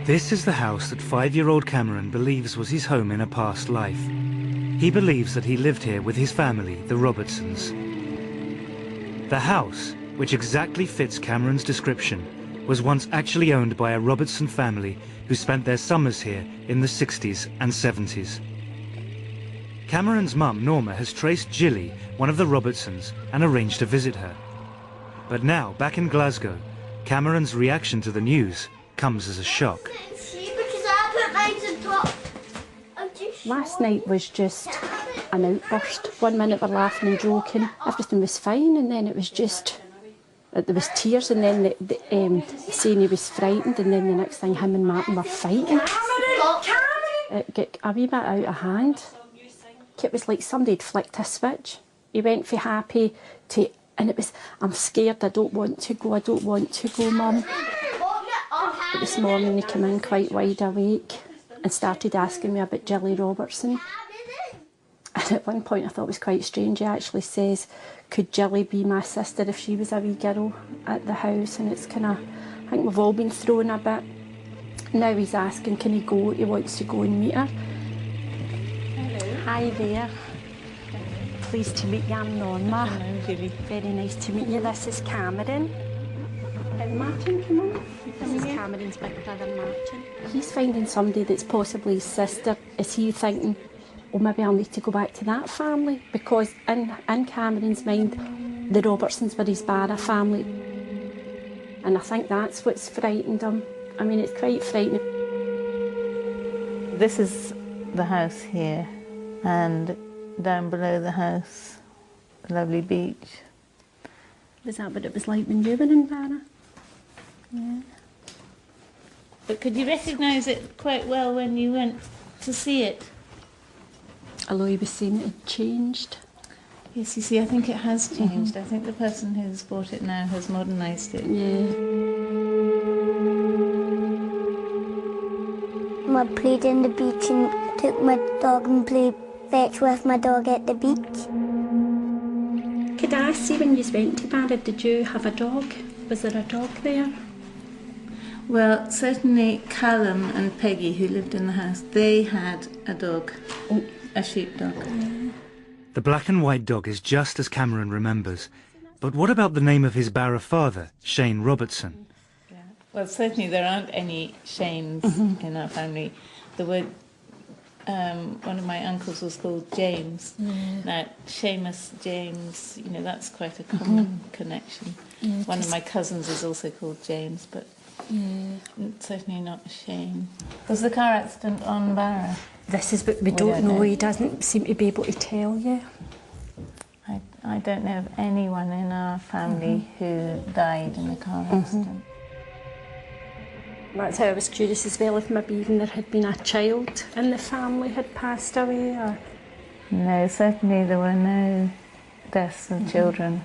This is the house that 5-year-old Cameron believes was his home in a past life. He believes that he lived here with his family, the Robertsons. The house, which exactly fits Cameron's description, was once actually owned by a Robertson family who spent their summers here in the 60s and 70s. Cameron's mum, Norma, has traced Jilly, one of the Robertsons, and arranged to visit her. But now, back in Glasgow, Cameron's reaction to the news comes as a shock. Last night was just an outburst. 1 minute we're laughing and joking, everything was fine, and then it was just, there was tears, and then saying he was frightened, and then the next thing him and Martin were fighting. It got a wee bit out of hand. It was like somebody had flicked a switch. He went from happy to, and it was, I'm scared, I don't want to go, Mum. But this morning he came in quite wide awake and started asking me about Jilly Robertson. And at one point I thought it was quite strange. He actually says, could Jilly be my sister if she was a wee girl at the house? And it's kind of, I think we've all been thrown a bit. Now he's asking, can he go? He wants to go and meet her. Hello. Hi there. Pleased to meet you, I'm Norma. Hello, Julie. Very nice to meet you. This is Cameron. Martin, come on. This is Cameron's big brother, Martin. He's finding somebody that's possibly his sister. Is he thinking, oh, maybe I'll need to go back to that family? Because in Cameron's mind, the Robertsons were his Barra family. And I think that's what's frightened him. I mean, it's quite frightening. This is the house here, and down below the house, a lovely beach. Was that what it was like when you were in Barra? Yeah. But could you recognise it quite well when you went to see it? Although he was saying it had changed. Yes, you see, I think it has changed. I think the person who's bought it now has modernised it. Yeah. I played in the beach and took my dog and played fetch with my dog at the beach. Could I ask you, when you went to Barra, did you have a dog? Was there a dog there? Well, certainly Callum and Peggy, who lived in the house, they had a dog, a sheepdog. Yeah. The black and white dog is just as Cameron remembers. But what about the name of his Barra father, Shane Robertson? Yeah. Well, certainly there aren't any Shanes in our family. There were, one of my uncles was called James. Yeah. Now, Seamus, James, you know, that's quite a common connection. Yeah, one of my cousins is also called James, but certainly not a Shane. Was the car accident on Barra? This is what we don't know. He doesn't seem to be able to tell you. I don't know of anyone in our family who died in a car accident. That's how I was curious as well, if maybe even there had been a child in the family had passed away. Or... No, certainly there were no deaths of children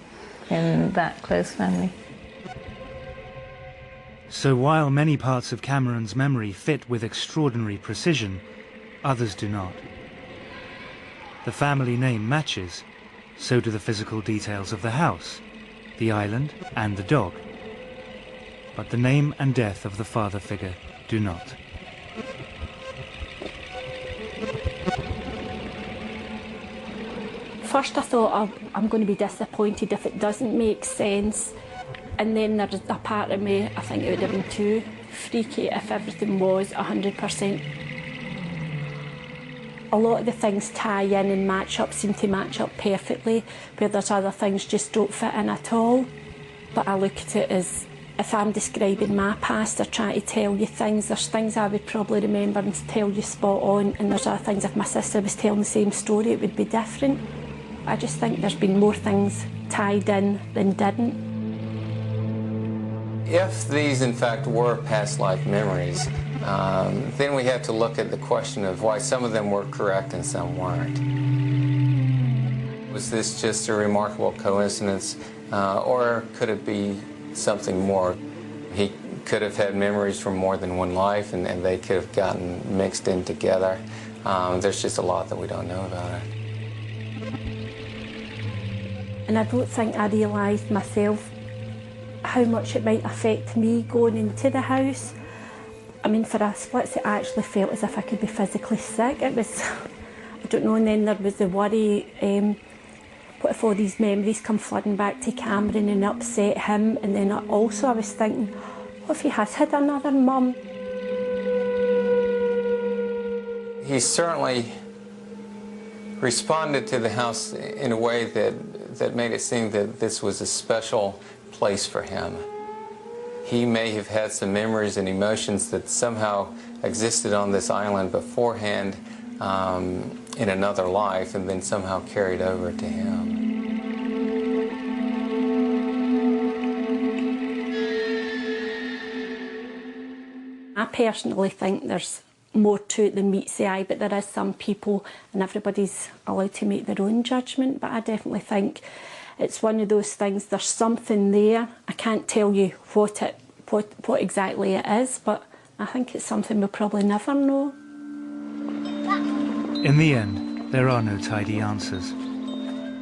in that close family. So while many parts of Cameron's memory fit with extraordinary precision, others do not. The family name matches, so do the physical details of the house, the island and the dog. But the name and death of the father figure do not. First I thought, I'm going to be disappointed if it doesn't make sense. And then there's a part of me, I think it would have been too freaky if everything was 100%. A lot of the things tie in and match up, seem to match up perfectly, where there's other things just don't fit in at all. But I look at it as, if I'm describing my past or trying to tell you things, there's things I would probably remember and tell you spot on, and there's other things, if my sister was telling the same story, it would be different. I just think there's been more things tied in than didn't. If these, in fact, were past life memories, then we have to look at the question of why some of them were correct and some weren't. Was this just a remarkable coincidence, or could it be something more? He could have had memories from more than one life, and they could have gotten mixed in together. There's just a lot that we don't know about it. And I don't think I realised myself how much it might affect me going into the house. I mean, for a split second, I actually felt as if I could be physically sick. It was, I don't know, and then there was the worry, what if all these memories come flooding back to Cameron and upset him? And then also I was thinking, what if he has had another mum? He certainly responded to the house in a way that made it seem that this was a special place for him. He may have had some memories and emotions that somehow existed on this island beforehand in another life and then somehow carried over to him. I personally think there's more to it than meets the eye, but there is some people, and everybody's allowed to make their own judgment, but I definitely think it's one of those things, there's something there. I can't tell you what exactly it is, but I think it's something we'll probably never know. In the end, there are no tidy answers.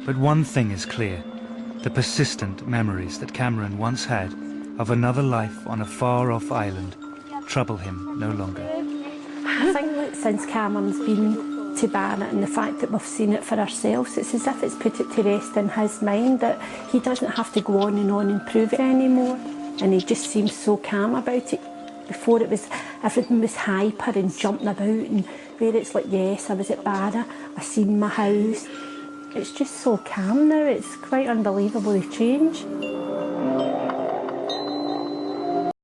But one thing is clear: the persistent memories that Cameron once had of another life on a far-off island trouble him no longer. I think that since Cameron's been to Barnet and the fact that we've seen it for ourselves, it's as if it's put it to rest in his mind that he doesn't have to go on and prove it anymore. And he just seems so calm about it. Before it was, everything was hyper and jumping about, and where it's like, yes, I was at Barnet, I seen my house. It's just so calm now, it's quite unbelievable the change.